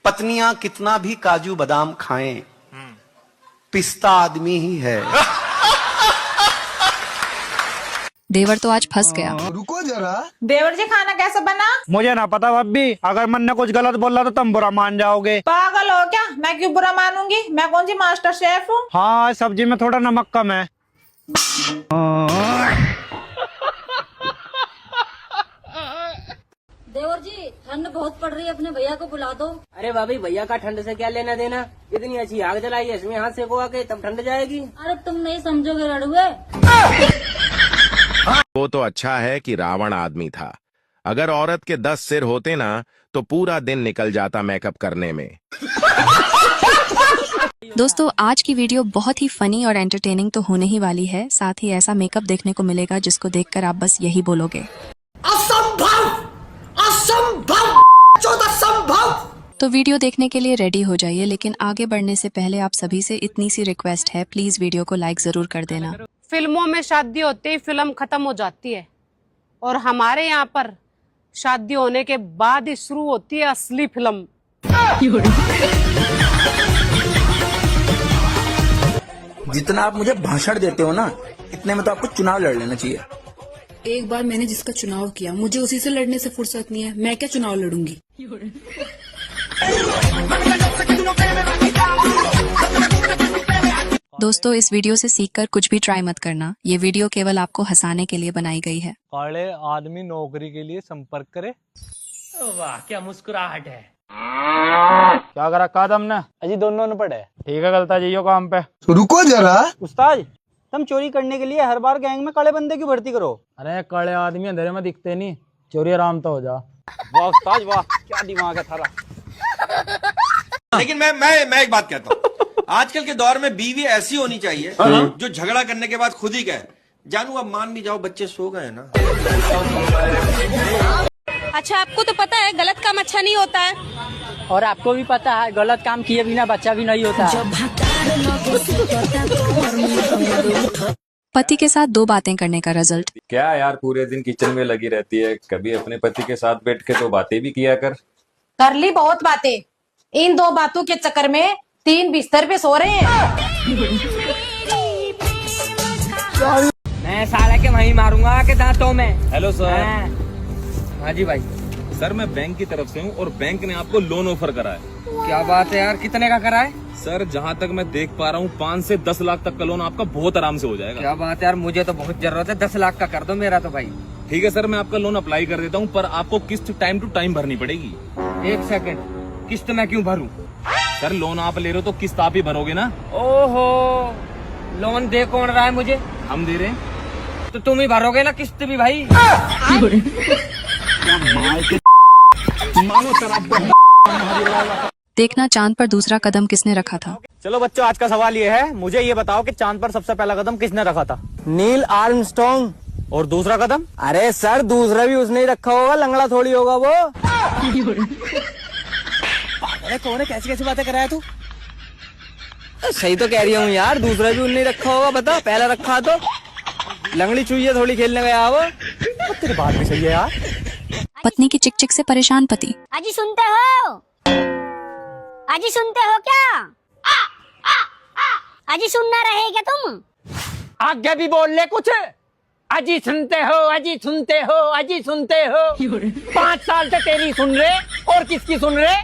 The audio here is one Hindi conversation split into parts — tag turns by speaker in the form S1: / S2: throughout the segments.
S1: पत्नियां कितना भी काजू बादाम खाएं, पिस्ता आदमी ही है।
S2: देवर तो आज फंस गया।
S3: रुको जरा।
S4: देवर जी खाना कैसा बना?
S5: मुझे ना पता भाभी, अगर मन ने कुछ गलत बोला तो तुम बुरा मान जाओगे।
S4: पागल हो क्या? मैं क्यों बुरा मानूंगी? मैं कौन सी मास्टर शेफ हूँ?
S5: हाँ, सब्जी में थोड़ा नमक कम है।
S6: देवर जी ठंड बहुत पड़ रही है, अपने भैया को बुला दो।
S7: अरे भाभी, भैया का ठंड से क्या लेना देना? इतनी अच्छी आग जलाई है, इसमें हाथ सेको आके तब ठंड जाएगी।
S6: अरे तुम नहीं समझोगे रड़ुए।
S8: वो तो अच्छा है कि रावण आदमी था। अगर औरत के 10 सिर होते ना तो पूरा दिन निकल जाता मेकअप करने में।
S2: दोस्तों, आज की वीडियो बहुत ही फनी और एंटरटेनिंग तो होने ही वाली है। साथ ही ऐसा मेकअप देखने को मिलेगा जिसको देखकर आप बस यही बोलोगे,
S3: असंभव, असंभव, असंभव।
S2: तो वीडियो देखने के लिए रेडी हो जाइए। लेकिन आगे बढ़ने से पहले आप सभी से इतनी सी रिक्वेस्ट है, प्लीज वीडियो को लाइक जरूर कर देना।
S9: फिल्मों में शादी होते ही फिल्म खत्म हो जाती है, और हमारे यहाँ पर शादी होने के बाद ही शुरू होती है असली फिल्म।
S10: जितना आप मुझे भाषण देते हो ना, इतने में तो आपको चुनाव लड़ लेना चाहिए।
S11: एक बार मैंने जिसका चुनाव किया, मुझे उसी से लड़ने से फुर्सत नहीं है। मैं क्या चुनाव लड़ूंगी?
S2: दोस्तों, इस वीडियो से सीखकर कुछ भी ट्राई मत करना। ये वीडियो केवल आपको हंसाने के लिए बनाई गई है।
S5: काले आदमी नौकरी के लिए संपर्क करे।
S7: वाह, क्या मुस्कुराहट है।
S5: क्या करा कादम ने? अजी दोनों ने पढ़े। ठीक है, गलता जाइयो काम पे।
S3: रुको जरा।
S5: उस्ताद, तुम चोरी करने के लिए हर बार गैंग में काले बंदे क्यों भर्ती करो? अरे काले आदमी अंधेरे में दिखते नहीं, चोरी आराम तो हो जा। वाह उस्ताद वाह, क्या दिमाग है थारा।
S12: लेकिन मैं एक बात कहता हूँ, आजकल के दौर में बीवी ऐसी होनी चाहिए जो झगड़ा करने के बाद खुद ही कहे, जानू अब मान भी जाओ, बच्चे सो गए ना।
S9: अच्छा, आपको तो पता है गलत काम अच्छा नहीं होता है,
S7: और आपको भी पता है गलत काम किए बिना बच्चा भी नहीं होता है।
S2: पति के साथ 2 बातें करने का रिजल्ट।
S13: क्या यार, पूरे दिन किचन में लगी रहती है, कभी अपने पति के साथ बैठ के तो बातें भी किया कर।
S4: कर ली बहुत बातें, इन 2 बातों के चक्कर में 3 बिस्तर पे सो रहे हैं।
S7: मैं साला के वहीं मारूंगा के दांतों में।
S13: Hello sir.
S7: हाँ जी भाई।
S13: सर, मैं बैंक की तरफ से हूँ और बैंक ने आपको लोन ऑफर करा है।
S7: क्या बात है यार, कितने का करा है?
S13: सर, जहाँ तक मैं देख पा रहा हूँ 5 से 10 लाख तक का लोन आपका बहुत आराम से हो जाएगा।
S7: क्या बात है यार, मुझे तो बहुत जरूरत है, 10 लाख का कर दो मेरा तो भाई।
S13: ठीक है सर, मैं आपका लोन अप्लाई कर देता हूँ, पर आपको किस्त टाइम टू टाइम भरनी पड़ेगी।
S7: 1 सेकंड, किस्त मैं क्यों भरूं?
S13: सर, लोन आप ले रहे हो तो किस्त आप ही भरोगे ना।
S7: ओहो, लोन दे कौन रहा है मुझे?
S13: हम दे रहे हैं।
S7: तो तुम ही भरोगे ना किस्त भी भाई।
S2: देखना चांद पर दूसरा कदम किसने रखा था।
S5: चलो बच्चों, आज का सवाल ये है, मुझे ये बताओ कि चांद पर सबसे पहला कदम किसने रखा था?
S7: Neil Armstrong.
S5: और दूसरा कदम?
S7: अरे सर, दूसरा भी उसने ही रखा होगा, लंगड़ा थोड़ी होगा वो। अरे कौन है, कैसी कैसी बातें कर रहा है तू? सही तो कह रही हूँ यार, दूसरा भी उन्होंने रखा होगा। बता, पहला रखा तो लंगड़ी चुईया थोड़ी खेलने गया वो।
S5: तेरी बात भी सही है यार।
S2: पत्नी की चिक चिक से परेशान पति।
S6: अजी सुनते हो? अजी सुनते हो क्या? अजी सुनना रहे क्या तुम?
S7: आगे भी बोल ले कुछ। अजी सुनते हो, अजी सुनते हो, अजी सुनते हो। 5 साल से तेरी सुन रहे, और किसकी सुन रहे?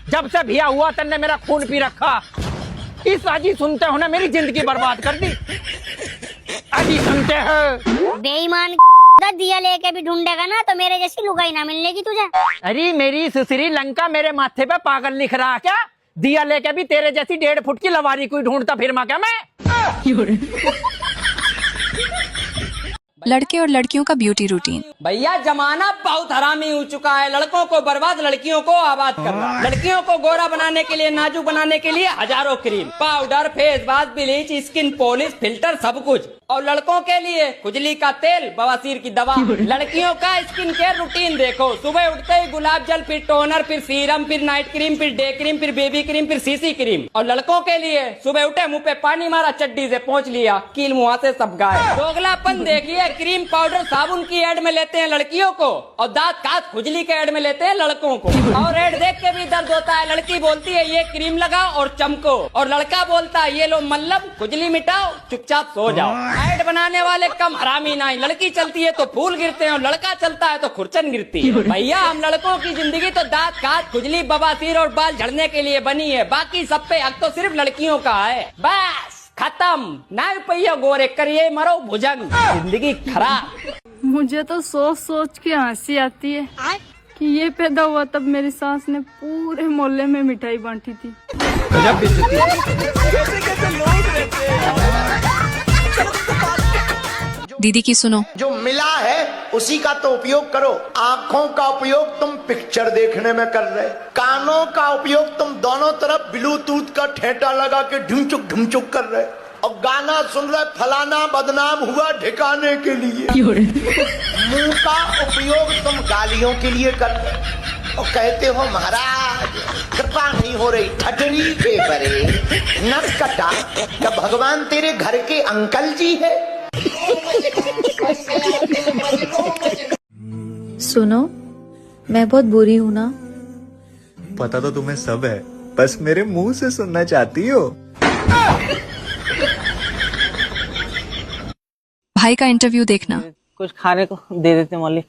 S7: जब से भिया हुआ तन्ने मेरा खून पी रखा। इस अजी सुनते हो ने मेरी जिंदगी बर्बाद कर दी। अजी सुनते हो।
S6: बेईमान दिया लेके भी ढूंढेगा ना तो मेरे जैसी लुगाई ना मिलेगी तुझे।
S7: अरे मेरी सुसरी लंका मेरे माथे पे पागल लिख रहा क्या? दिया लेके भी तेरे जैसी 1.5 फुट की लवारी कोई ढूंढता फिरमा क्या मैं?
S2: लड़के और लड़कियों का ब्यूटी रूटीन।
S7: भैया, जमाना बहुत हरामी हो चुका है। लड़कों को बर्बाद, लड़कियों को आबाद करना। लड़कियों को गोरा बनाने के लिए, नाजुक बनाने के लिए हजारों cream, powder, face wash, bleach, skin polish, filter, सब कुछ। और लड़कों के लिए खुजली का तेल, बवासीर की दवा। लड़कियों का स्किन केयर रूटीन देखो, सुबह उठते ही गुलाब जल, फिर टोनर, फिर सीरम, फिर नाइट क्रीम, फिर डे क्रीम, फिर बेबी क्रीम, फिर सीसी क्रीम। और लड़कों के लिए सुबह उठे मुंह पे पानी मारा, चड्डी से पोंछ लिया, कील मुंह से सब गाय। दोगलापन देखिए, क्रीम पाउडर साबुन की एड में लेते हैं लड़कियों को और दांत काट खुजली के एड में लेते हैं लड़कों को। और एड देख के भी दर्द होता है। लड़की बोलती है ये क्रीम लगाओ और चमको, और लड़का बोलता है ये लो मल्लम, खुजली मिटाओ, चुपचाप सो जाओ। ऐड बनाने वाले कम हरामी नहीं। लड़की चलती है तो फूल गिरते हैं और लड़का चलता है तो खुरचन गिरती है। भैया हम लड़कों की जिंदगी तो दांत काट, खुजली, बवासीर और बाल झड़ने के लिए बनी है, बाकी सब पे हक तो सिर्फ लड़कियों का है। बस खत्म, ना रुपया गोरे करिए मरो भुजंग, जिंदगी खराब।
S11: मुझे तो सोच सोच के हंसी आती है कि ये पैदा हुआ तब मेरी सास ने पूरे मोहल्ले में मिठाई बांटी थी।
S2: दीदी की सुनो।
S3: जो मिला है उसी का तो उपयोग करो। आंखों का उपयोग तुम पिक्चर देखने में कर रहे, कानों का उपयोग तुम दोनों तरफ ब्लूटूथ का ठेटा लगा के ढुमचुक कर रहे, और गाना सुन रहे फलाना बदनाम हुआ ठिकाने के लिए। मुंह का उपयोग तुम गालियों के लिए कर रहे और कहते हो महाराज कृपा नहीं हो रही, ठटरी के बरे नस कटा, क्या भगवान तेरे घर के अंकल जी है?
S11: सुनो, मैं बहुत बुरी हूँ ना?
S10: पता तो तुम्हें सब है, बस मेरे मुंह से सुनना चाहती हो।
S2: भाई का इंटरव्यू देखना।
S5: कुछ खाने को दे देते मालिक।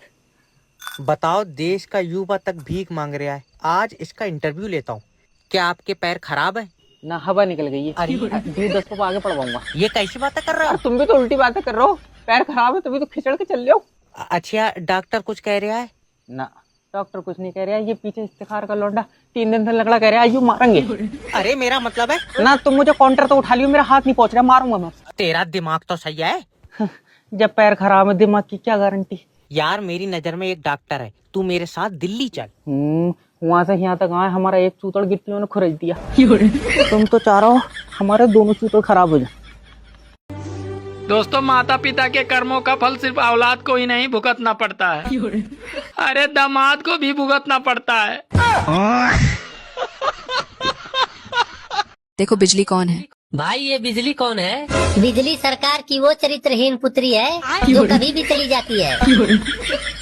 S5: बताओ, देश का युवा तक भीख मांग रहा है, आज इसका इंटरव्यू लेता हूँ। क्या आपके पैर खराब है? ना, हवा निकल गई है। अरे 10 को आगे पढ़वाऊंगा। ये कैसी बातें कर रहे हो? तुम भी तो उल्टी बातें कर रहे हो। पैर खराब है तभी तो खिचड़ के चल रहे हो। अच्छा, डॉक्टर कुछ कह रहा है? ना, डॉक्टर कुछ नहीं कह रहा है। ये पीछे इफ्तिखार का लौंडा 3 दिन से लगड़ा कह रहा है, आयु मारेंगे। अरे मेरा मतलब है ना, तुम मुझे काउंटर तो उठा लियो, मेरा हाथ नहीं पहुंच रहा, मारूंगा मैं। तेरा दिमाग तो सही है। जब पैर खराब है दिमाग की क्या गारंटी? यार मेरी नजर में एक डॉक्टर है, तू मेरे साथ दिल्ली चल। वहाँ से यहाँ तक आए, हमारा एक चूतड़ गिट्टियों ने खुरच दिया। तुम तो चाह रहे हो हमारे दोनों चूतड़ खराब हो जाए।
S7: दोस्तों, माता पिता के कर्मों का फल सिर्फ औलाद को ही नहीं भुगतना पड़ता है, अरे दामाद को भी भुगतना पड़ता है।
S2: देखो बिजली कौन है?
S7: भाई ये बिजली कौन है?
S6: बिजली सरकार की वो चरित्रहीन पुत्री है जो कभी भी चली जाती है।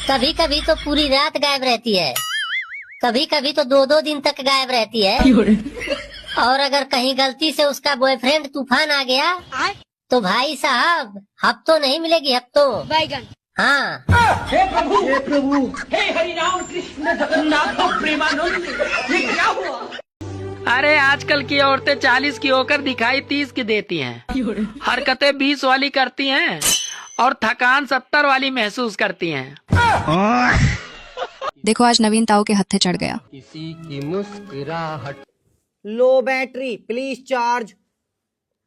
S6: कभी कभी तो पूरी रात गायब रहती है, कभी कभी तो 2-2 दिन तक गायब रहती है। और अगर कहीं गलती से उसका बॉयफ्रेंड तूफान आ गया तो भाई साहब हफ्तों नहीं मिलेगी, हफ्तों। बैगन। हाँ। हे प्रभु, हे हरि राम कृष्ण जगन्नाथ प्रेमानंद, ये क्या हुआ?
S7: अरे आजकल की औरतें 40 की होकर दिखाई 30 की देती हैं, हरकतें 20 वाली करती हैं और थकान 70 वाली महसूस करती हैं।
S2: देखो आज नवीन ताऊ के हत्थे चढ़ गया।
S5: किसी की मुस्कुराहट। लो बैटरी प्लीज चार्ज।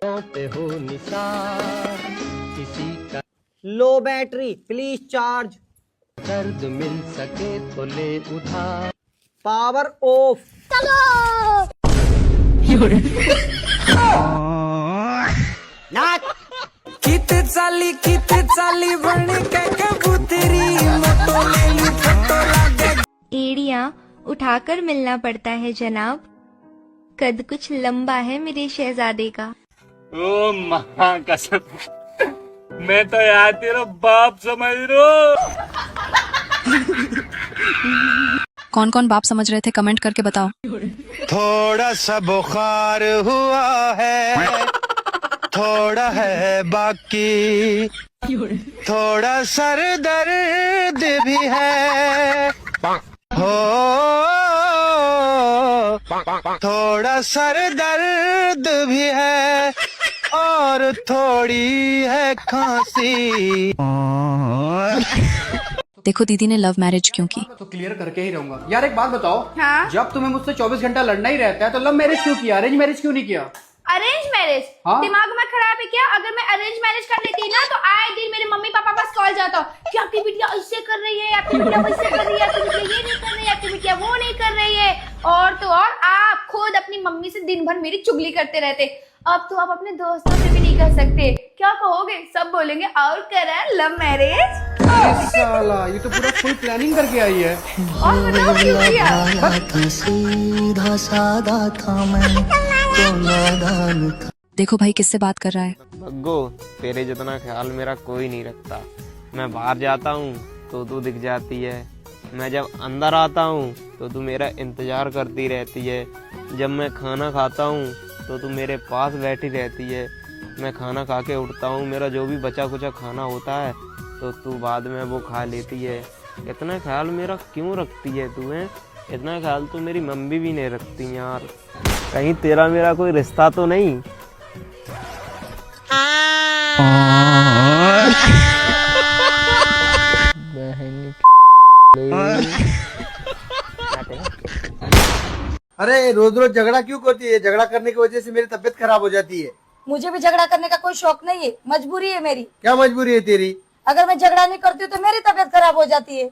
S5: पे हो निसार किसी का। लो बैटरी प्लीज चार्ज। दर्द मिल सके तो ले उधार। Power of. चलो।
S3: किते चाली बन के कबूतरी मोटो ले ली फोटो लागे।
S11: एड़ियाँ उठाकर मिलना पड़ता है जनाब, कद कुछ लंबा है मेरे शहजादे का।
S13: ओ मां कसम, मैं तो यार तेरा बाप समझ रो।
S2: कौन कौन बाप समझ रहे थे कमेंट करके बताओ।
S3: थोड़ा सा बुखार हुआ है, थोड़ा है बाकी, थोड़ा सर दर्द भी है, हो थोड़ा सर दर्द भी है और थोड़ी है खांसी।
S2: देखो दीदी ने लव मैरिज क्यों की।
S5: तो क्लियर करके ही रहूंगा। यार एक बात बताओ, हाँ? जब तुम्हें मुझसे 24 घंटा लड़ना ही रहता है तो लव मैरिज क्यों किया, अरेंज मैरिज क्यों नहीं किया?
S11: Arrange marriage?
S5: हाँ?
S11: दिमाग में खराब है क्या? अगर मैं अरेंज मैरिज कर लेती ना तो आए दिन मेरे मम्मी पापा पास कॉल जाता कि आपकी बिटिया ऐसे कर रही है, आपकी बिटिया वैसे कर रही है, आपकी बिटिया ये नहीं कर रही है, आपकी बिटिया वो नहीं कर रही है। और तो और आप खुद अपनी मम्मी से दिन भर मेरी चुगली करते रहते। अब तो आप अपने दोस्तों से भी नहीं कर सकते। क्या कहोगे? सब बोलेंगे और करें लव मैरिज।
S1: साला ये तो पूरा फुल प्लानिंग करके आई है।
S11: और बताओ क्यों किया?
S10: सीधा सादा था मैं तो नादान था।
S2: देखो भाई किससे बात कर रहा है।
S14: बग्गो, तेरे जितना ख्याल मेरा कोई नहीं रखता। मैं बाहर जाता हूँ तो तू दिख जाती है, मैं जब अंदर आता हूँ तो तू मेरा इंतजार करती रहती है, जब मैं खाना खाता हूँ तो तू मेरे पास बैठी रहती है, मैं खाना खा के उठता हूँ, मेरा जो भी बचा कुचा खाना होता है तो तू बाद में वो खा लेती है। इतना ख्याल मेरा क्यों रखती है तू? है इतना ख्याल तो मेरी मम्मी भी नहीं रखती यार। कहीं तेरा मेरा कोई रिश्ता तो नहीं?
S1: अरे रोज रोज झगड़ा क्यों करती है? झगड़ा करने की वजह से मेरी तबीयत खराब हो जाती है।
S4: मुझे भी झगड़ा करने का कोई शौक नहीं है, मजबूरी है मेरी।
S1: क्या मजबूरी है तेरी?
S4: अगर मैं झगड़ा नहीं करती तो मेरी तबीयत खराब हो जाती है।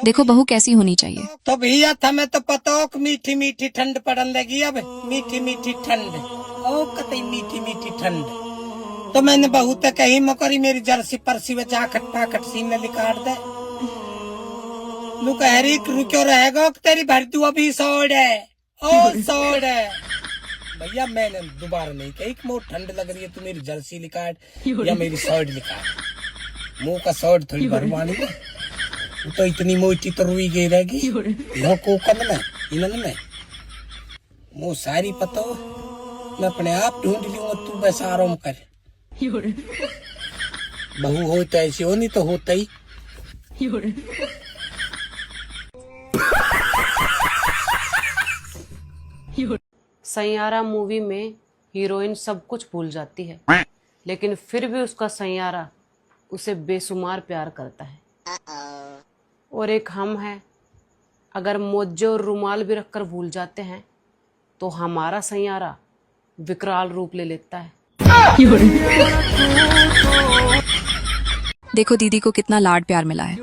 S2: देखो बहू कैसी होनी चाहिए।
S7: तो भैया था मैं तो पतोक मीठी मीठी ठंड पड़न लगी। अब मीठी मीठी ठंड, ओ कतई मीठी मीठी ठंड। तो मैंने बहू तक कही मकरी मेरी जर्सी परसी में जाखट पाखट सीने लिकाट दे। लू कहरी रुक्यो रहेगा तेरी भरतू अभी सोड़ है, ओ सोड़ है। भैया मैंने दोबारा नहीं कही कि मुझे ठंड लग रही है, तू मेरी जर्सी लिकाट या मेरी शर्ट लिकाट। मुंह का शर्ट थोड़ी भरवानी है, तो इतनी मोटी तो रुई गई रहेगी। कोकन में इलन में मुँह सारी पता हो, मैं अपने आप ढूंढ लूंगा, तू बस आराम कर। बहू हो तो ऐसी हो, नहीं तो होता ही।
S9: सैयारा मूवी में हीरोइन सब कुछ भूल जाती है, लेकिन फिर भी उसका सैयारा उसे बेसुमार प्यार करता है। और एक हम है, अगर मोजे और रुमाल भी रखकर भूल जाते हैं तो हमारा सैयारा विकराल रूप ले लेता है।
S2: देखो दीदी को कितना लाड प्यार मिला है।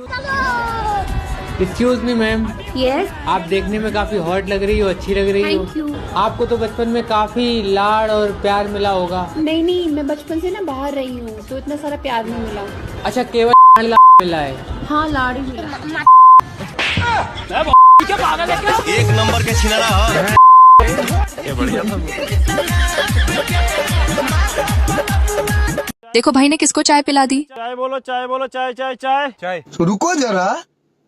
S5: Excuse me ma'am.
S11: यस।
S5: आप देखने में काफी हॉट लग रही हो, अच्छी लग रही हो।
S11: Thank you.
S5: आपको तो बचपन में काफी लाड और प्यार मिला होगा।
S11: नहीं, मैं बचपन से ना बाहर रही हूँ तो इतना सारा प्यार नहीं मिला।
S5: अच्छा, केवल मिला है?
S11: हाँ, लाड़ ही मिला।
S7: क्या पागल है क्या?
S12: एक नंबर के छिनारा।
S8: ये बढ़िया था।
S2: देखो भाई ने किसको चाय पिला दी।
S13: चाय बोलो, चाय बोलो, चाय चाय चाय चाय।
S10: रुको जरा,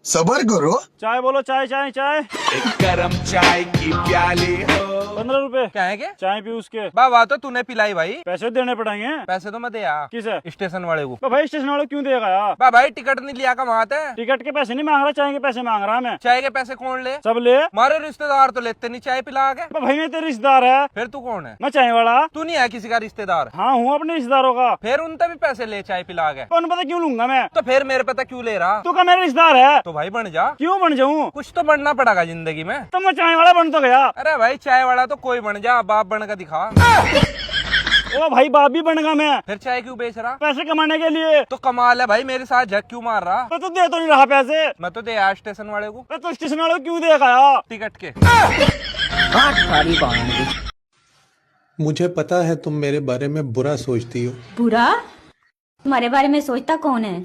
S10: सबर करो।
S13: चाय बोलो, चाय चाय चाय।
S8: एक गरम चाय की प्याली हो।
S13: 15 रुपए।
S14: क्या है?
S13: चाय पी उसके।
S14: वाह तो तूने पिलाई भाई।
S13: पैसे देने पड़ेंगे।
S14: पैसे तो मैं दे आ।
S13: किसे?
S14: स्टेशन वाले को।
S13: तो भाई स्टेशन वाले क्यों देगा यार?
S14: भाई टिकट नहीं लिया कहाँ है?
S13: टिकट के पैसे नहीं मांग रहा, चाय के पैसे मांग रहा मैं।
S14: चाय के पैसे कौन ले?
S13: सब ले।
S14: हमारे रिश्तेदार तो लेते नहीं चाय पिला के।
S13: भाई मैं तेरे रिश्तेदार है।
S14: फिर तू कौन है?
S13: मैं चाय वाला।
S14: तू नहीं है किसी का रिश्तेदार?
S13: हाँ हूँ अपने रिश्तेदारों का।
S14: फिर उनसे भी पैसे ले चाय पिला के।
S13: कौन पता क्यों लूंगा मैं?
S14: तो फिर मेरे पता क्यों ले रहा?
S13: तू का मेरा रिश्तेदार है
S14: तो भाई बन जा।
S13: क्यों बन जाऊँ?
S14: कुछ तो बनना पड़ेगा जिंदगी में।
S13: तो मैं चाय वाला बन तो गया।
S14: अरे भाई चाय वाला तो कोई बन जा, बाप बन का दिखा।
S13: ओ भाई बाप भी बनगा मैं।
S14: फिर चाय क्यों बेच रहा?
S13: पैसे कमाने के लिए।
S14: तो कमाल है भाई, मेरे साथ झक क्यों मार रहा?
S13: तो तू दे तो नहीं रहा पैसे।
S14: मैं तो दे आया स्टेशन वाले को।
S13: तो स्टेशन वाले को क्यों देगा यार?
S14: टिकट के।
S15: मुझे पता है तुम मेरे बारे में बुरा सोचती हो।
S11: बुरा? तुम्हारे बारे में सोचता कौन है?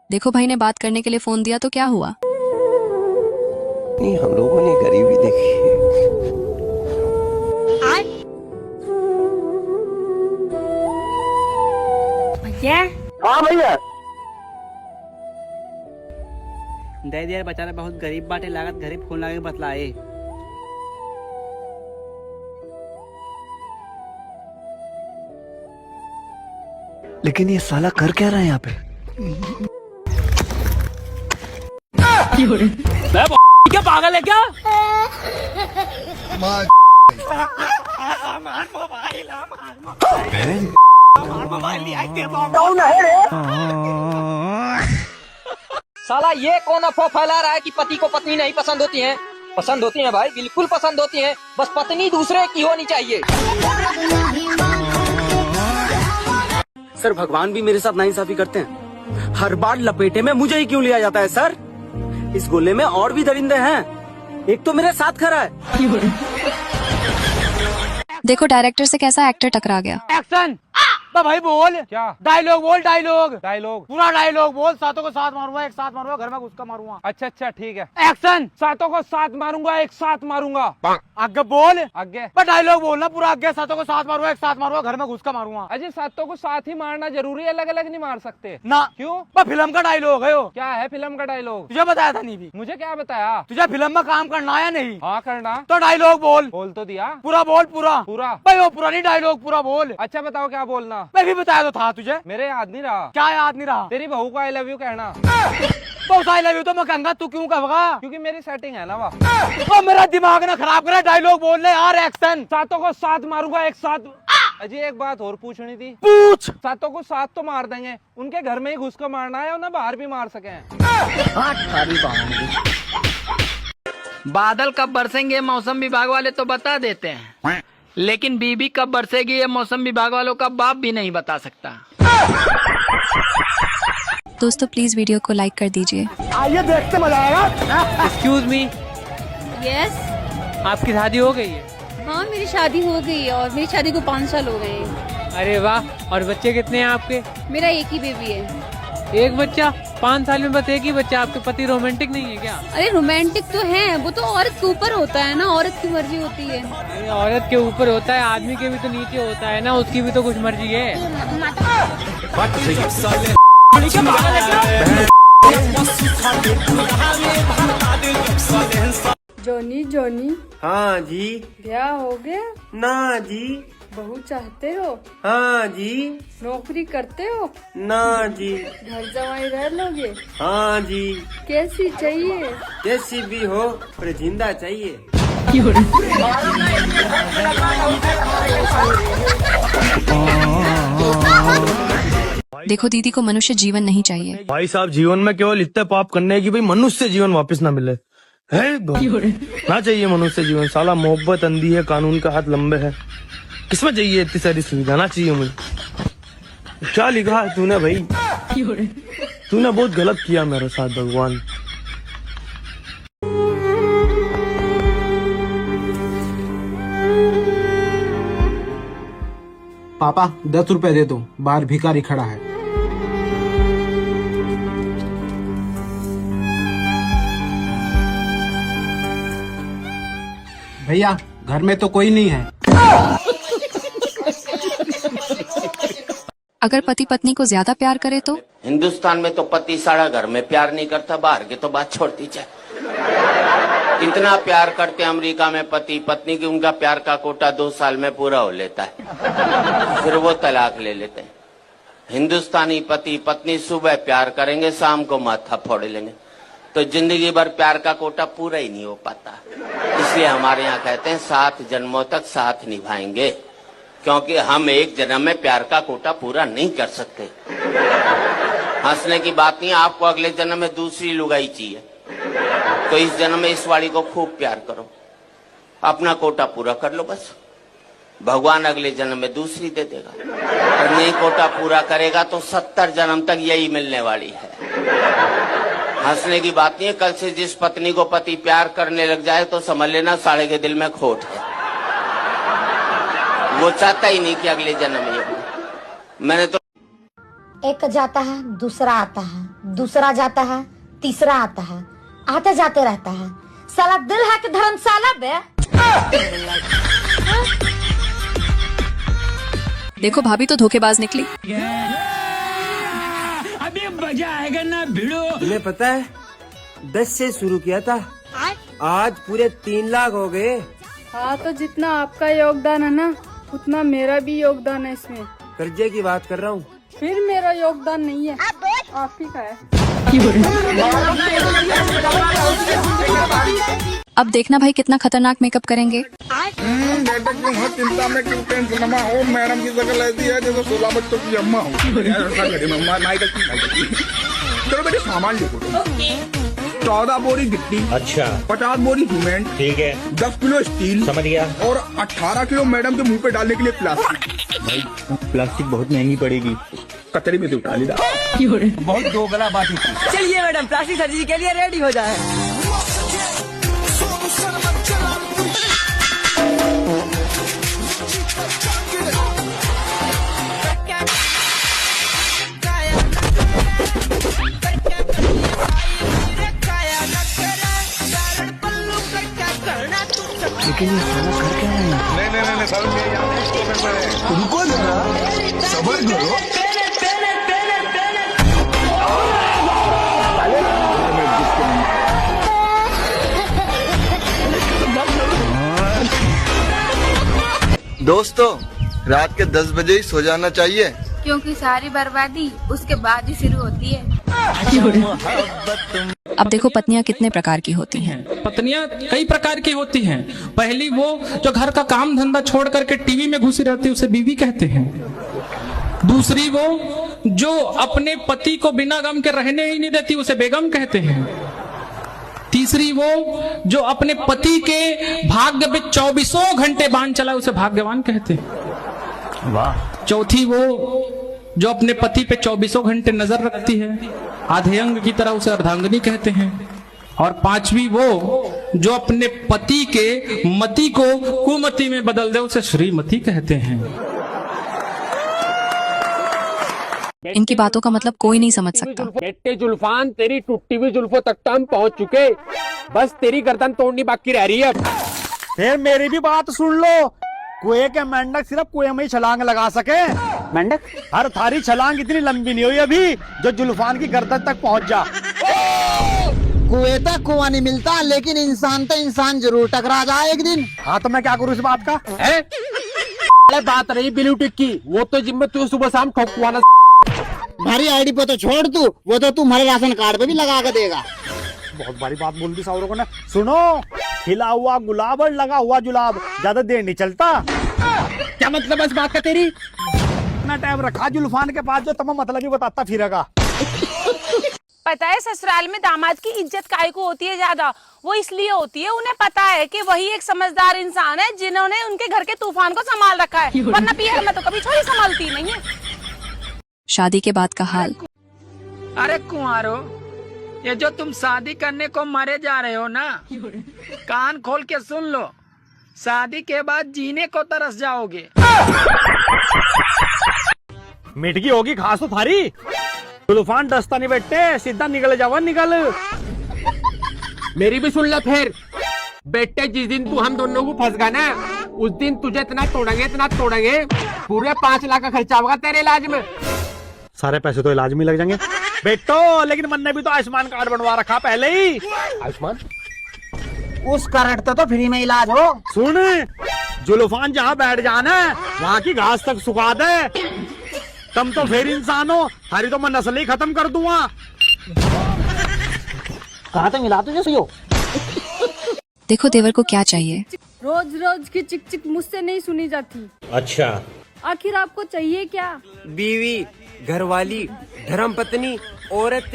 S2: देखो भाई ने बात करने के लिए फोन दिया तो क्या हुआ?
S16: नहीं, हम लोगों ने गरीबी देखी है।
S11: भैया।
S7: हाँ भैया।
S5: दे दिया बेचारा बहुत गरीब बाटे, लागत गरीब फोन लागे बतलाए।
S16: लेकिन ये साला कर क्या रहा है यहाँ पे?
S7: क्या पागल है क्या?
S5: साला ये कौन अफवाह फैला रहा है कि पति को पत्नी नहीं पसंद होती है? पसंद होती है भाई, बिल्कुल पसंद होती है, बस पत्नी दूसरे की होनी चाहिए।
S16: सर भगवान भी मेरे साथ नाइंसाफी करते हैं।
S10: हर बार लपेटे में मुझे ही क्यों लिया जाता है सर? इस गोले में और भी दरिंदे हैं, एक तो मेरे साथ खड़ा है।
S2: देखो डायरेक्टर से कैसा एक्टर टकरा गया।
S5: एक्शन। भाई बोल क्या डायलॉग बोल, डायलॉग पूरा डायलॉग बोल। सातों को साथ मारूंगा, एक साथ मारूंगा, घर में घुस कर मारूंगा। अच्छा ठीक है। एक्शन। सातों को साथ मारूंगा, एक साथ मारूंगा। आगे बोल, आगे डायलॉग बोलना पूरा आगे। सातों को साथ मारूंगा, एक साथ मारूंगा, घर में घुस कर मारूंगा। अजय सातों को साथ ही मारना जरूरी है, अलग अलग नहीं मार सकते ना। क्यों? फिल्म का डायलॉग है। क्या है फिल्म का डायलॉग? तुझे बताया था नहीं भी? मुझे क्या बताया? तुझे फिल्म में काम करना है नहीं? हाँ करना। तो डायलॉग बोल तो दिया। पूरा बोल, पूरा भाई वो पूरा नहीं, डायलॉग पूरा बोल। अच्छा बताओ क्या बोलना? मैं भी बताया तो था तुझे। मेरे याद नहीं रहा। क्या याद नहीं रहा? तेरी बहू को आई लव यू कहना। बहुत आई लव यू तो मैं कहूँगा, तू क्यों कहेगा? क्योंकि मेरी सेटिंग है ना वो। मेरा दिमाग ना खराब करे, डायलॉग बोल ले यार। एक्शन। सातों को साथ मारूंगा, एक साथ। अजय एक बात और पूछनी थी। पूछ। सातों को साथ तो मार देंगे, उनके घर में ही घुस कर मारना है, उन्हें बाहर भी मार सके।
S7: बादल कब बरसेंगे मौसम विभाग वाले तो बता देते हैं, लेकिन बीबी कब बरसेगी ये मौसम विभाग वालों का बाप भी नहीं बता सकता।
S2: दोस्तों प्लीज वीडियो को लाइक कर दीजिए।
S5: आइए देखते मजा आएगा। Excuse me.
S17: यस।
S5: आपकी शादी हो गई है?
S17: हाँ मेरी शादी हो गई है, और मेरी शादी को 5 साल हो गए हैं।
S5: अरे वाह। और बच्चे कितने हैं आपके?
S17: मेरा एक ही बेबी है।
S5: एक बच्चा? 5 साल में बस एक ही बच्चा? आपके पति रोमांटिक नहीं है क्या?
S17: अरे रोमांटिक तो है, वो तो औरत के ऊपर होता है ना, औरत की मर्जी होती है।
S5: अरे औरत के ऊपर होता है, आदमी के भी तो नीचे होता है ना, उसकी भी तो कुछ मर्जी है।
S17: Johnny Johnny.
S10: हाँ जी।
S17: ब्याह हो गया?
S10: ना जी।
S17: बहू चाहते हो?
S10: हाँ जी।
S17: नौकरी करते हो?
S10: ना जी।
S17: घर जमाई रह लोगे?
S10: हाँ जी।
S17: कैसी चाहिए?
S10: जैसी भी हो पर जिंदा चाहिए।
S2: देखो दीदी को मनुष्य जीवन नहीं चाहिए।
S18: भाई साहब जीवन में केवल इतने पाप करने हैं कि भाई मनुष्य जीवन वापस ना मिले है। ना चाहिए मनुष्य जीवन। साला मोहब्बत अंधी है, कानून का हाथ लंबे है। किसमें चाहिए इतनी सारी सुविधा? ना चाहिए मुझे। क्या लिखा है तूने भाई? तूने बहुत गलत किया मेरे साथ भगवान।
S10: पापा 10 रुपए दे दो, बाहर भिखारी खड़ा है। भैया घर में तो कोई नहीं है।
S2: अगर पति पत्नी को ज्यादा प्यार करे तो?
S19: हिंदुस्तान में तो पति सारा घर में प्यार नहीं करता, बाहर के तो बात छोड़ दीजिए। इतना प्यार करते अमेरिका में पति पत्नी की, उनका प्यार का कोटा 2 साल में पूरा हो लेता है, फिर वो तलाक ले लेते हैं। हिंदुस्तानी पति पत्नी सुबह प्यार करेंगे, शाम को माथा फोड़ लेंगे, तो जिंदगी भर प्यार का कोटा पूरा ही नहीं हो पाता। इसलिए हमारे यहाँ कहते हैं 7 जन्मों तक साथ निभाएंगे, क्योंकि हम एक जन्म में प्यार का कोटा पूरा नहीं कर सकते। हंसने की बात नहीं, आपको अगले जन्म में दूसरी लुगाई चाहिए, तो इस जन्म में इस वाली को खूब प्यार करो, अपना कोटा पूरा कर लो बस। भगवान अगले जन्म में दूसरी दे देगा, और नहीं कोटा पूरा करेगा तो 70 जन्म तक यही मिलने वाली है। हंसने की बात नहीं है, कल से जिस पत्नी को पति प्यार करने लग जाए तो समझ लेना साले के दिल में खोट है, वो चाहता ही नहीं कि अगले जन्म में ये हो। मैंने तो
S4: एक जाता है, दूसरा आता है, दूसरा जाता है, तीसरा आता है, आते जाते रहता है। साला दिल है कि धर्मशाला बे।
S2: देखो भाभी तो धोखेबाज निकली।
S7: अभी मजा आएगा ना भिड़ो।
S10: तुम्हें पता है 10 से शुरू किया था, आज पूरे 3 लाख हो गए।
S17: हाँ तो जितना आपका योगदान है ना, उतना मेरा भी योगदान है इसमें।
S10: कर्जे की बात कर रहा हूँ।
S17: फिर मेरा योगदान नहीं है, आप ही का है।
S2: अब देखना भाई कितना खतरनाक मेकअप करेंगे।
S20: चिंता में क्यों टेंशन में हो, मैडम की शक्ल ऐसी है जैसे 16 बच्चों की अम्मा हो। चलो बेटे सामान लिखो। 14 बोरी गिट्टी, अच्छा 50 बोरी सीमेंट, ठीक है 10 किलो स्टील, समझ गया, और 18 किलो मैडम के मुंह पे डालने के लिए प्लास्टिक। भाई प्लास्टिक बहुत महंगी पड़ेगी, कतरी में उठा ली
S10: बहुत दोगला बात है। चलिए मैडम प्लास्टिक सर्जरी के लिए रेडी हो जाए।
S16: लेकिन ये साला कर क्या रहा है? नहीं समझ नहीं उनको जरा सबर करो।
S21: दोस्तों रात के 10 बजे ही सो जाना चाहिए,
S17: क्योंकि सारी बर्बादी उसके बाद ही शुरू होती है।
S2: अब देखो पत्नियां कितने प्रकार की होती हैं।
S22: पत्नियां कई प्रकार की होती हैं। पहली वो जो घर का काम धंधा छोड़ करके टीवी में घुसी रहती है, उसे बीवी कहते हैं। दूसरी वो जो अपने पति को बिना गम के रहने ही नहीं देती, उसे बेगम कहते हैं। तीसरी वो जो अपने पति के भाग्य में 24 घंटे बांध चला, उसे भाग्यवान कहते हैं। वाह। चौथी वो जो अपने पति पे 24 घंटे नजर रखती है, आधे अंग की तरह, उसे अर्धांगिनी कहते हैं। और पांचवी वो जो अपने पति के मति को कुमति में बदल दे, उसे श्रीमती कहते हैं।
S2: इनकी बातों का मतलब कोई नहीं समझ सकता।
S7: बेटे जुल्फान, तेरी टूटी हुई जुल्फों तक तो हम पहुंच चुके, बस तेरी गर्दन तोड़नी बाकी रह रही है।
S23: फिर मेरी भी बात सुन लो, कुएं के मेंढक सिर्फ कुएं में ही छलांग लगा सके। मेंढक? हर थारी छलांग इतनी लंबी नहीं हुई अभी जो जुल्फान की गर्दन तक पहुंच जा।
S24: कुएं तक कुआं नहीं मिलता, लेकिन इंसान तो इंसान जरूर टकरा जाए एक दिन।
S23: हाँ तो मैं क्या करूँ इस बात का?
S7: बात रही ब्लू टिक की, वो तो जिम्मे तू सुबह शाम ठोकवाना।
S24: हमारी आईडी पे तो छोड़ तू, वो तो तुम्हारे राशन कार्ड पे भी लगा के देगा।
S23: बहुत बड़ी बात बोल दी सावरों को ना। सुनो, खिला हुआ गुलाब और लगा हुआ जुलाब ज्यादा देर नहीं चलता।
S7: क्या मतलब इस बात का तेरी?
S23: इतना टाइम रखा जुल्फान के पास जो तमाम मतलब ही बताता फिरेगा।
S11: पता है ससुराल में दामाद की इज्जत काय को होती है ज्यादा? वो इसलिए होती है, उन्हें पता है कि वही एक समझदार इंसान है जिन्होंने उनके घर के तूफान को संभाल रखा है, वरना पीहर में तो कभी छोरी संभालती नहीं है।
S2: शादी के बाद का हाल।
S25: अरे कुंवारो, ये जो तुम शादी करने को मरे जा रहे हो ना, कान खोल के सुन लो, शादी के बाद जीने को तरस जाओगे।
S23: मिटकी होगी घास तो थारी। जुल्फान डसता नहीं बेटे, सीधा निकल जावा निकल।
S7: मेरी भी सुन लो फिर बेटे, जिस दिन तू हम दोनों को फंस गया ना, उस दिन तुझे इतना तोड़ेंगे, पूरे 5 लाख का खर्चा होगा तेरे इलाज में।
S23: सारे पैसे तो इलाज में लग जाएंगे बेटो, लेकिन मन ने भी तो आयुष्मान कार्ड बनवा रखा पहले ही।
S7: आयुष्मान?
S24: उस कार्ड तो फ्री में इलाज हो।
S23: सुन, जुल्फान जहाँ बैठ जाना वहाँ की घास तक सुखा दे, तुम तो फिर इंसान हो। हरी तो मैं नस्ल ही खत्म कर दूंगा।
S24: कहाँ तो मिला तुझे सुयो।
S2: देखो देवर को क्या चाहिए।
S17: रोज रोज की चिक चिक मुझसे नहीं सुनी जाती।
S23: अच्छा,
S17: आखिर आपको चाहिए क्या?
S14: बीवी, घरवाली, धर्म पत्नी, औरत,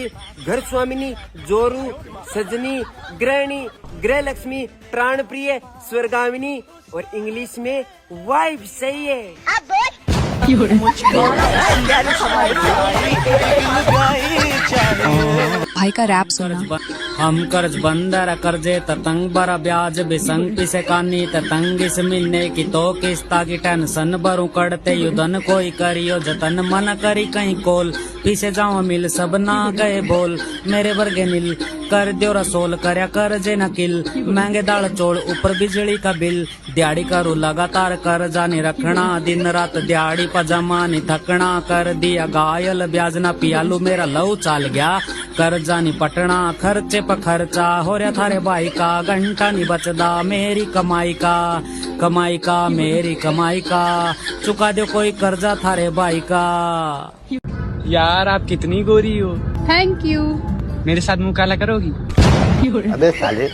S14: घर स्वामिनी, जोरू, सजनी, गृहिणी, गृह लक्ष्मी, प्राण प्रिय, स्वर्गामिनी और इंग्लिश में वाइफ सही है।
S2: भाई का रैप सुना।
S26: हम कर्ज बंदर कर्जे तंग बरा ब्याज बिसंग पिसे कानी तंग इस मिलने की तो किस्ता की टेंशन बरू करते युदन कोई करियो जतन मन करी कहीं कोल पीछे जाओ मिल सब ना गए बोल मेरे वर्गे नील कर दियो रसोल करया कर जे नकिल महंगे दाल चोड़ ऊपर बिजली का बिल दिहाड़ी करू लगातार कर जाने रखना दिन रात दिहाड़ी पजामा नहीं थकना कर दिया घायल ब्याज ना पियालू मेरा लहू चाल गया कर जानी पटना खर्चे पर खर्चा हो रहा थारे भाई का घंटा नहीं बचदा मेरी कमाई का मेरी कमाई का चुका दो कोई कर्जा थारे भाई का।
S5: यार आप कितनी गोरी हो।
S17: Thank you.
S5: मेरे साथ मुँह काला करोगी?
S3: अबे साले।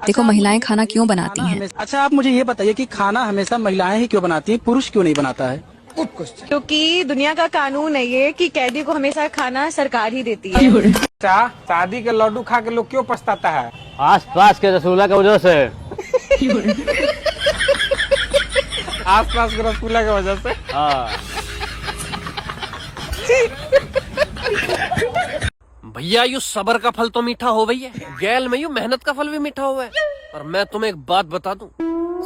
S2: देखो महिलाएं खाना क्यों बनाती हैं।
S10: अच्छा आप मुझे ये बताइए कि खाना हमेशा महिलाएं ही क्यों बनाती हैं, पुरुष क्यों नहीं बनाता है?
S27: क्योंकि दुनिया का कानून है ये कि कैदी को हमेशा खाना सरकार ही देती है।
S7: शादी के लड्डू खा के लोग क्यों पछताता है?
S5: आस पास के रसगुल्ला की वजह से।
S7: आसपास के रसगुल्ला की वजह से।
S1: भैया यू सबर का फल तो मीठा हो भैया, गैल में यू मेहनत का फल भी मीठा हुआ है। और मैं तुम्हें एक बात बता दूं,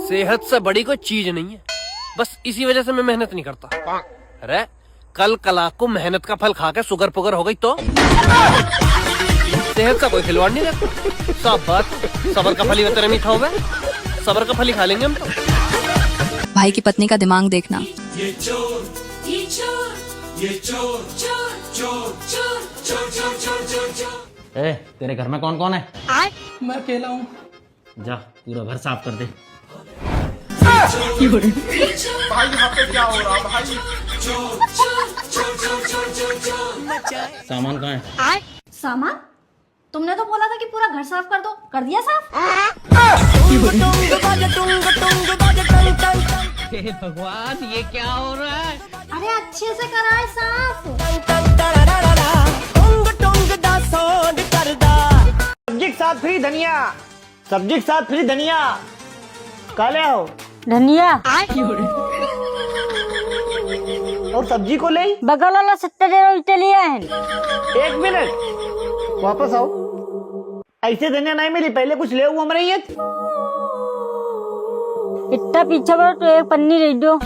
S1: सेहत से बड़ी कोई चीज नहीं है। बस इसी वजह से मैं मेहनत नहीं करता। अरे कल कला को मेहनत का फल खा के शुगर पुगर हो गई तो सेहत का कोई खिलवाड़ नहीं रहता। सब बात सबर का फल ही तेरे मीठा हुआ है, सबर का फल ही खा लेंगे हम तो।
S2: भाई की पत्नी का दिमाग देखना।
S6: ये चोर, ये चोर, ये चोर, चोर, चोर, चोर, चोर, चोर, चोर, चोर, चोर।
S5: ए, तेरे घर में कौन कौन है?
S6: मैं अकेला हूँ।
S5: जा पूरा घर साफ कर दे।
S6: भाई यहाँ पे क्या हो रहा भाई? चोर, चोर, चोर, चोर, चोर, चोर, चोर।
S5: सामान कहाँ है?
S4: सामान? तुमने तो बोला था कि पूरा घर साफ कर दो, कर दिया साफ?
S5: हे भगवान, ये क्या हो रहा है?
S4: अरे अच्छे से कराए साफ।
S23: सब्जी के साथ फ्री धनिया, सब्जी के साथ फ्री धनिया। काले हो
S4: धनिया
S23: और सब्जी को ले
S4: बगल वाला 70 चलिए हैं।
S23: 1 मिनट वापस आओ। ऐसे धनिया नहीं मिली, पहले कुछ ले हुआ हमारे ये।
S4: इतना पीछे बढ़ो तो एक पन्नी दे दो।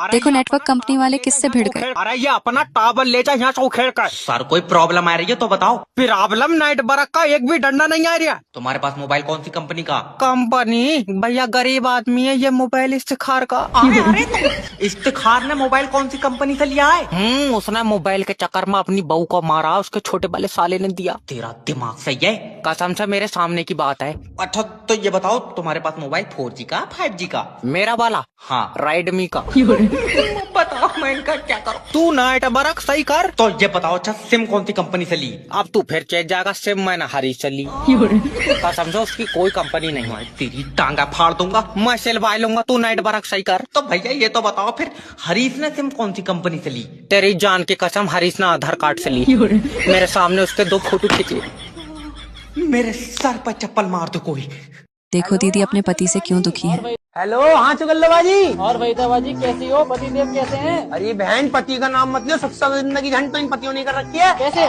S2: देखो नेटवर्क कंपनी वाले किससे भिड़ गए।
S7: अरे ये अपना टावर ले जा यहाँ से उखेड़ कर।
S5: सर कोई प्रॉब्लम आ रही है तो बताओ।
S7: प्रॉब्लम नाइट बरक का एक भी डंडा नहीं आ रहा।
S5: तुम्हारे पास मोबाइल कौन सी कंपनी का?
S7: कंपनी भैया गरीब आदमी है, ये मोबाइल इफ्तिखार का।
S5: इफ्तिखार ने मोबाइल कौन सी कंपनी से लिया है?
S7: उसने मोबाइल के चक्कर में अपनी बहू को मारा, उसके छोटे वाले साले ने दिया।
S5: तेरा दिमाग सही है?
S7: कसम से मेरे सामने की बात है।
S5: अच्छा तो ये बताओ तुम्हारे पास मोबाइल 4G का 5G का?
S7: मेरा वाला
S5: हाँ
S7: राइडमी का।
S5: बताओ मैं इनका क्या करूं?
S7: तू नाइट बरक सही कर।
S5: तो ये बताओ अच्छा सिम कौन सी कंपनी से ली?
S7: अब तू फिर चेक जाएगा, सिम मैंने हरी चली। समझो उसकी कोई कंपनी नहीं है।
S5: तेरी टांगा फाड़ दूंगा।
S7: मैं सिलवा लूंगा, तू नाइट बरक सही कर।
S5: तो भैया ये तो बताओ फिर हरीश ने सिम कौन सी कंपनी से ली?
S7: तेरी जान की कसम हरीश ने आधार कार्ड से ली। मेरे सामने उसके 2 फोटो खींचे।
S5: मेरे सर पर चप्पल मार दो कोई।
S2: देखो दीदी अपने पति से क्यों दुखी है।
S23: हेलो, हाँ चुगल्लाबाजी
S25: और वहीदाबाजी कैसी हो? पतिदेव कैसे हैं?
S23: अरे बहन, पति का नाम मत लो, सबसे ज्यादा जिंदगी झंड तो इन पतियों ने कर रखी है।
S25: कैसे?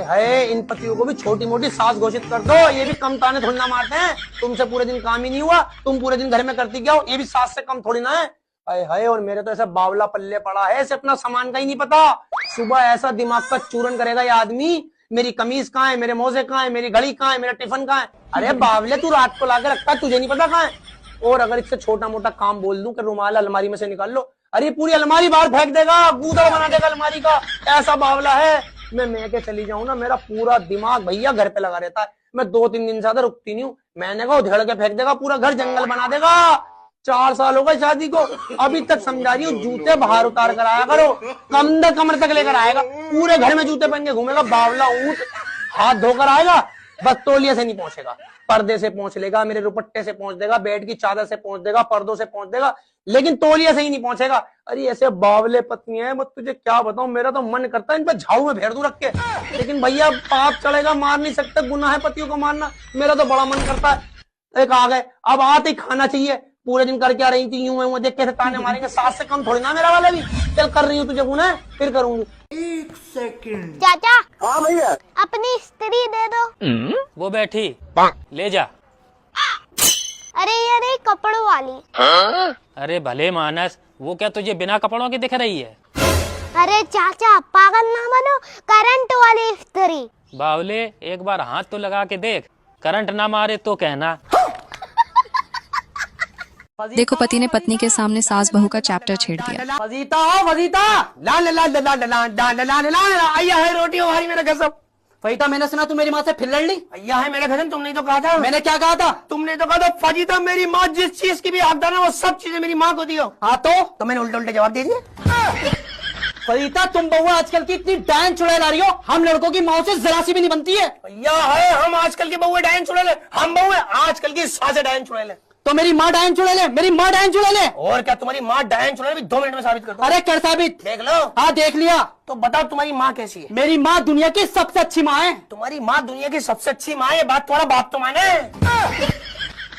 S23: है इन पतियों को भी छोटी मोटी सास घोषित कर दो। ये भी कम ताने थोड़ी ना मारते हैं। तुमसे पूरे दिन काम ही नहीं हुआ, तुम पूरे दिन घर में करती क्या हो? ये भी सास से कम थोड़ी ना है। हाय और मेरे तो ऐसा बावला पल्ले पड़ा है, इसे अपना सामान का ही नहीं पता। सुबह ऐसा दिमाग का चूरन करेगा ये आदमी, मेरी कमीज कहाँ है, मेरे मोजे कहाँ है, मेरी घड़ी कहाँ है, मेरा टिफिन कहाँ है। अरे बावले तू रात को लाके रखता है, तुझे नहीं पता कहाँ है। और अगर इससे छोटा मोटा काम बोल दूं कि रुमाल अलमारी में से निकाल लो, अरे पूरी अलमारी बाहर फेंक देगा, गूदा बना देगा अलमारी का। ऐसा बावला है। मैं के चली जाऊं ना, मेरा पूरा दिमाग भैया घर पे लगा रहता है। मैं 2-3 दिन ज्यादा रुकती नहीं हूँ। मैंने कहा उधेड़ के फेंक देगा, पूरा घर जंगल बना देगा। 4 साल हो गए शादी को, अभी तक समझा रही हूँ जूते बाहर उतार कर आया करो। कमर तक लेकर आएगा, पूरे घर में जूते पहन के घूमेगा। बावला ऊंट हाथ धोकर आएगा, बस तौलिए से नहीं पहुंचेगा, पर्दे से पहुंच लेगा, मेरे दुपट्टे से पहुंच देगा, बेड की चादर से पहुंच देगा, पर्दों से पहुंच देगा, लेकिन तौलिए से ही नहीं पहुंचेगा। अरे ऐसे बावले पत्नी है, मैं तुझे क्या बताऊं। मेरा तो मन करता है इन पे झाड़ू में फेर दूं रख के, लेकिन भैया पाप चढ़ेगा, मार नहीं सकते, गुनाह है पतियों को मारना। मेरा तो बड़ा मन करता है। एक आ गए, अब आते ही खाना चाहिए। पूरे दिन कर क्या रही थी, यूं देख कैसे ताने मारेंगे। सास से कम थोड़ी ना मेरा वाला भी। चल कर रही हूँ तुझे गुनाह, फिर करूंगी।
S8: 1 सेकंड।
S4: चाचा,
S8: हाँ भैया,
S4: अपनी स्त्री दे दो।
S25: वो बैठी, ले जा।
S4: अरे ये रही कपड़ों वाली।
S25: अरे भले मानस, वो क्या तुझे बिना कपड़ों के दिख रही है?
S4: अरे चाचा पागल ना बनो, करंट वाली स्त्री।
S25: बावले एक बार हाथ तो लगा के देख, करंट ना मारे तो कहना।
S2: देखो पति ने पत्नी के सामने सास बहू का चैप्टर छेड़ दिया।
S23: फजीता ला ला ला ला ला ला ला आया है रोटी हमारी, मेरा कसम।
S25: फजीता मैंने सुना तू मेरी माँ से फिर लड़ ली।
S23: भैया है मेरे कसम, तुमने तो कहा था।
S25: मैंने क्या कहा था?
S23: तुमने तो कहा था फजीता मेरी माँ जिस चीज की भी हकदार है वो सब चीजें मेरी माँ को दियो।
S25: हाँ
S23: तो मैंने उल्टे उल्टे जवाब दे दिए।
S25: फजीता तुम बहुआ आजकल की इतनी डायन चुड़ैल ला रही हो, हम लड़कों की माँ से जरा सी भी नहीं बनती है।
S23: भैया है हम आजकल के बहुए डायन चुड़ैल, हम बहुए आजकल की सासे डायन चुड़ैल। तो मेरी माँ डायन चुड़ैल है, मेरी माँ डायन चुड़ैल है। और क्या तुम्हारी माँ डायन चुड़ैल भी 2 मिनट में साबित कर दो। अरे कर साबित, देख लो। हाँ देख लिया। तो बताओ तुम्हारी माँ कैसी है? मेरी माँ दुनिया की सबसे अच्छी माँ है। तुम्हारी माँ दुनिया की सबसे अच्छी माँ है, ये बात तुम्हारा बाप तो माने।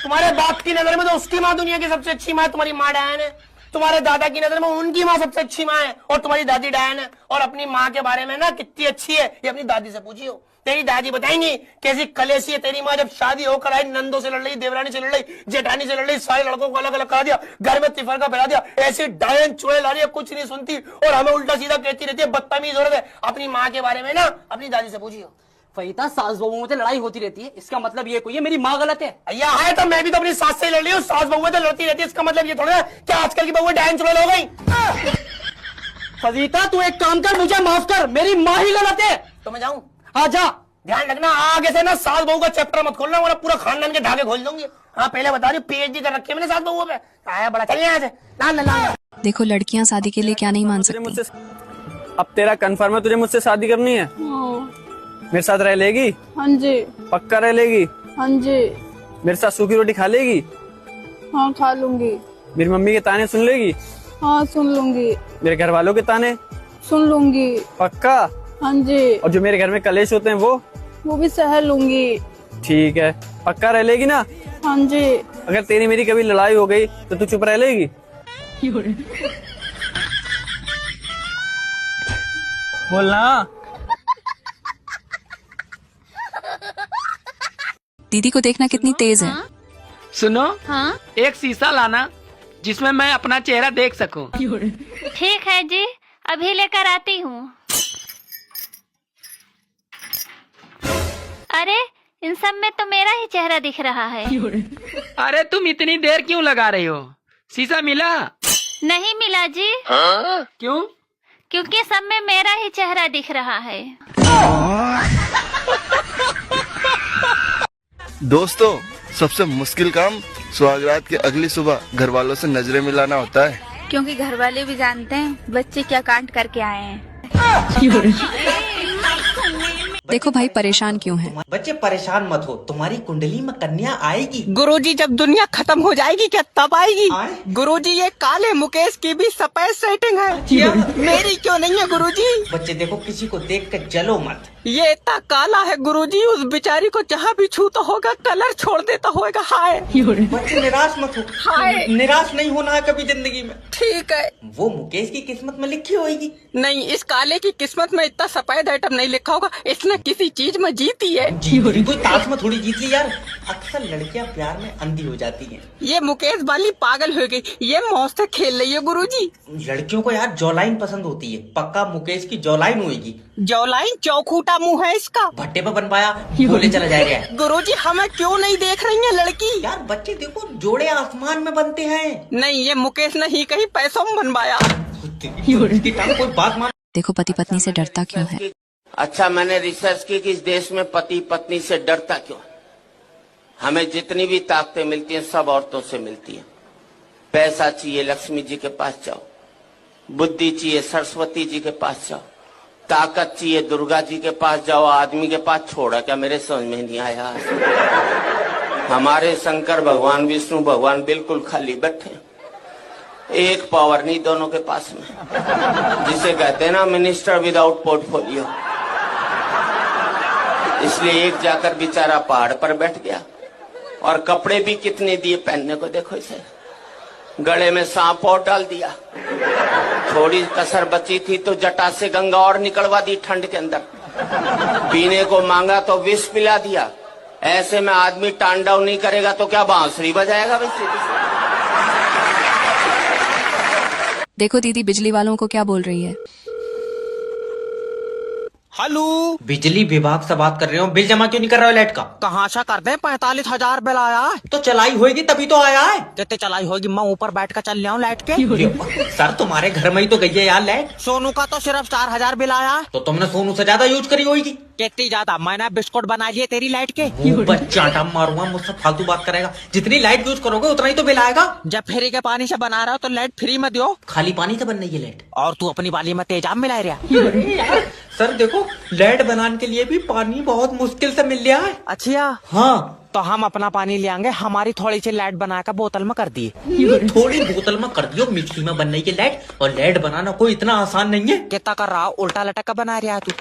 S23: तुम्हारे बाप की नजर में तो उसकी माँ दुनिया की सबसे अच्छी माँ है, तुम्हारी माँ डायन है। तुम्हारे दादा की नजर में उनकी माँ सबसे अच्छी माँ है और तुम्हारी दादी डायन है। और अपनी माँ के बारे में ना कितनी अच्छी है ये अपनी दादी से पूछियो। तेरी दादी बताएंगी कैसी कलेसी है तेरी माँ। जब शादी होकर आई नंदों से लड़ रही, देवरानी से लड़ रही, जेठानी से लड़ रही, सारे लड़कों को अलग अलग करा दिया, घर में तिफरका फैला दिया। ऐसी डायन चुड़ैल आ रही है, कुछ नहीं सुनती और हमें उल्टा सीधा कहती रहती है, बदतमीज औरत है। अपनी माँ के बारे में ना अपनी दादी से पूछियो।
S10: फरीदा, सास बहुओं से लड़ाई होती रहती है, इसका मतलब ये कोई है मेरी माँ गलत है?
S23: अय्या है तो मैं भी तो अपनी सास से लड़ रही हूँ, सास बहुएं तो लड़ती रहती है, इसका मतलब ये थोड़ा क्या आजकल की बहुएं डायन चुड़ैल हो गई।
S10: फरीदा तू एक काम कर, मुझे माफ कर, मेरी माँ ही गलत है।
S23: तो मैं जाऊँ?
S10: हाँ जा।
S23: ध्यान रखना आगे से ना सास बहू का चैप्टर मत खोलना, वरना पूरा खानदान के धागे खोल दूंगी। हाँ पहले बता रही हूँ, PhD कर रखी है मैंने सास बहू पे। आया बड़ा, चलिए यहाँ से। ला।
S2: देखो लड़कियां शादी के लिए क्या नहीं मान सकती।
S9: अब तेरा कंफर्म है तुझे मुझसे शादी करनी है? मेरे साथ रह लेगी?
S17: हाँ जी।
S9: पक्का रह लेगी?
S17: हाँ जी।
S9: मेरे साथ सूखी रोटी खा लेगी?
S17: हाँ खा लूंगी।
S9: मेरी मम्मी के ताने सुन लेगी?
S17: हाँ सुन लूंगी।
S9: मेरे घर वालों के ताने?
S17: सुन लूंगी।
S9: पक्का?
S17: हाँ जी।
S9: और जो मेरे घर में कलेश होते हैं वो
S17: भी सह लूंगी।
S9: ठीक है, पक्का रह लेगी ना?
S17: हाँ जी।
S9: अगर तेरी मेरी कभी लड़ाई हो गई तो तू चुप रह लेगी? बोलना।
S2: दीदी को देखना कितनी तेज है।
S25: सुनो, एक शीशा लाना जिसमें मैं अपना चेहरा देख सकूं।
S12: ठीक है जी, अभी लेकर आती हूँ। अरे इन सब में तो मेरा ही चेहरा दिख रहा है।
S25: अरे तुम इतनी देर क्यों लगा रही हो? शीशा मिला?
S12: नहीं मिला जी।
S25: क्यों?
S12: क्योंकि सब में मेरा ही चेहरा दिख रहा है।
S21: दोस्तों, सबसे मुश्किल काम सुहागरात की अगली सुबह घर वालों से नजरें मिलाना होता है,
S12: क्योंकि घर वाले भी जानते हैं बच्चे क्या कांड करके आए हैं।
S2: देखो भाई परेशान क्यों है।
S5: बच्चे परेशान मत हो, तुम्हारी कुंडली में कन्या आएगी।
S7: गुरुजी जब दुनिया खत्म हो जाएगी क्या तब आएगी? गुरुजी ये काले मुकेश की भी सफेद सेटिंग है, मेरी क्यों नहीं है गुरुजी?
S5: बच्चे देखो, किसी को देख कर जलो मत।
S7: ये इतना काला है गुरुजी, उस बेचारी को जहाँ भी छूता होगा कलर छोड़ देता होगा। हाय
S5: बच्चे निराश मत हो।
S7: हाय,
S5: निराश नहीं होना है कभी जिंदगी में।
S7: ठीक है।
S5: वो मुकेश की किस्मत में लिखी होगी।
S7: नहीं, इस काले की किस्मत में इतना सफेद आइटम नहीं लिखा होगा, इसने किसी चीज में जीती है।
S5: कोई ताश में थोड़ी जीती यार। अक्सर लड़कियां प्यार में अंधी हो जाती हैं।
S7: ये मुकेश वाली पागल हो गई, ये मौज से खेल रही है गुरुजी।
S5: लड़कियों को यार जॉलाइन पसंद होती है, पक्का मुकेश की जॉलाइन होगी।
S7: जॉलाइन? चौखूटा मुंह है इसका।
S5: भट्टे पे बन पाया, बोले चला जाएगा।
S7: गुरुजी हमें क्यों नहीं देख रही है लड़की?
S5: यार बच्चे देखो, जोड़े आसमान में बनते हैं।
S7: नहीं, ये मुकेश ने ही कहीं पैसों में बनवाया।
S5: कोई बात मान।
S2: देखो पति पत्नी से डरता क्यों है।
S13: अच्छा, मैंने रिसर्च की कि इस देश में पति पत्नी से डरता क्यों है। हमें जितनी भी ताकतें मिलती हैं सब औरतों से मिलती हैं। पैसा चाहिए लक्ष्मी जी के पास जाओ, बुद्धि चाहिए सरस्वती जी के पास जाओ, ताकत चाहिए दुर्गा जी के पास जाओ, आदमी के पास छोड़ा क्या मेरे समझ में नहीं आया। हमारे शंकर भगवान विष्णु भगवान बिल्कुल खाली बैठे, एक पावर नहीं दोनों के पास में, जिसे कहते हैं ना मिनिस्टर विदाउट पोर्टफोलियो। इसलिए एक जाकर बेचारा पहाड़ पर बैठ गया और कपड़े भी कितने दिए पहनने को, देखो इसे, गले में सांप और डाल दिया। थोड़ी कसर बची थी तो जटा से गंगा और निकलवा दी ठंड के अंदर। पीने को मांगा तो विष पिला दिया। ऐसे में आदमी तांडव नहीं करेगा तो क्या बांसुरी बजाएगा वैसे?
S2: देखो दीदी बिजली वालों को क्या बोल रही है।
S7: हेलो,
S5: बिजली विभाग से बात कर रहे हो। बिल जमा क्यों नहीं कर रहे हो लाइट का?
S7: कहाँ से कर दे, 45,000 बिल आया है।
S5: तो चलाई होगी तभी तो आया है।
S7: कितने चलाई होगी? मैं ऊपर बैठ कर चल लिया हूँ लाइट के।
S5: सर तुम्हारे घर में ही तो गई है यार लाइट।
S7: सोनू का तो सिर्फ 4,000 बिल आया है।
S5: तो तुमने सोनू से ज्यादा यूज करी होगी।
S7: कितनी ज्यादा? मैंने बिस्कुट बना लिए तेरी लाइट के।
S5: चाटा मारूंगा, मुझसे फालतू बात करेगा। जितनी लाइट यूज करोगे उतना ही तो बिल आएगा।
S7: जब फ्री के पानी से बना रहा हो तो लाइट फ्री में दो।
S5: खाली पानी से बन रही है लाइट।
S7: और तू अपनी वाली में तेजाब मिला रहा।
S5: सर देखो, लाइट बनाने के लिए भी पानी बहुत मुश्किल से मिल रहा है।
S7: अच्छा।
S5: हाँ, तो हम अपना पानी ले आएंगे, हमारी थोड़ी सी लाइट बना कर बोतल में कर दिए।
S11: थोड़ी बोतल में कर दियो मिक्सी में बनने की लाइट, और लाइट बनाना कोई इतना आसान नहीं है।
S5: कितना कर रहा, उल्टा लटक का बना रहा है तू।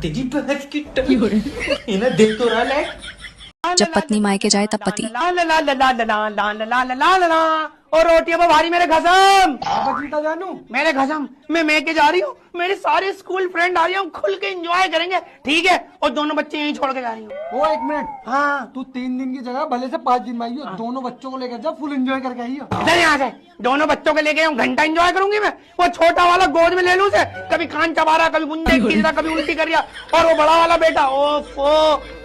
S11: तेरी बहन की इन्हें देख तो रहा लाइट।
S2: जब पत्नी मायके जाए तब पति
S23: ला ला ला ला ला ला ला ला ला ला ला ला ला। और रोटियां पर भारी मेरे खसम। बचीता जानू मेरे खसम, मैं के जा रही हूँ, मेरे सारे स्कूल फ्रेंड आ रही हूँ, खुल के एंजॉय करेंगे, ठीक है? और दोनों बच्चे यहीं छोड़ के जा रही हूँ। वो 1 मिनट, हाँ तू 3 दिन की जगह भले से 5 दिन में आई हो, दोनों बच्चों को लेकर जा, फुल एंजॉय करके आई हो। चल यहाँ से, दोनों बच्चों के लेके घंटा एंजॉय करूंगी मैं। वो छोटा वाला गोद में ले लूं से, कभी कान चबा रहा, कभी गुंडे खींच रहा, कभी उल्टी कर रहा, और वो बड़ा वाला बेटा ओफो,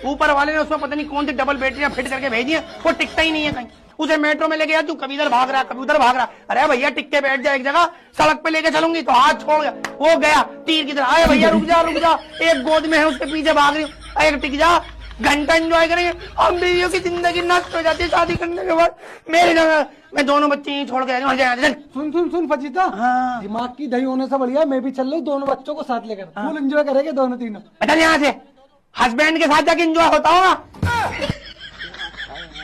S23: ऊपर वाले ने उसमें पता नहीं कौन सी डबल बैटरियां फिट करके भेजी है, वो टिकता ही नहीं है कहीं। उसे मेट्रो में लेके जा, तू कभी इधर भाग रहा, कभी उधर भाग रहा। अरे भैया टिक के बैठ जा एक जगह, सड़क पे लेके चलूंगी तो हाथ छोड़ गया, वो गया तीर की तरह। अरे भैया रुक जा, एक गोद में है उसके पीछे भाग रही हूँ, एक टिक जा, घंटा एंजॉय करेंगे। हम बीवियों की जिंदगी नष्ट हो जाती है शादी करने के बाद। मेरी जगह मैं दोनों बच्चे यहीं छोड़ के चल। सुन फजीता, हाँ। दिमाग की दही होने से बढ़िया मैं भी चल रही, दोनों बच्चों को साथ लेकर फुल एंजॉय करेंगे दोनों तीनों। चल यहाँ से, हस्बैंड के साथ जाके एंजॉय होता होगा।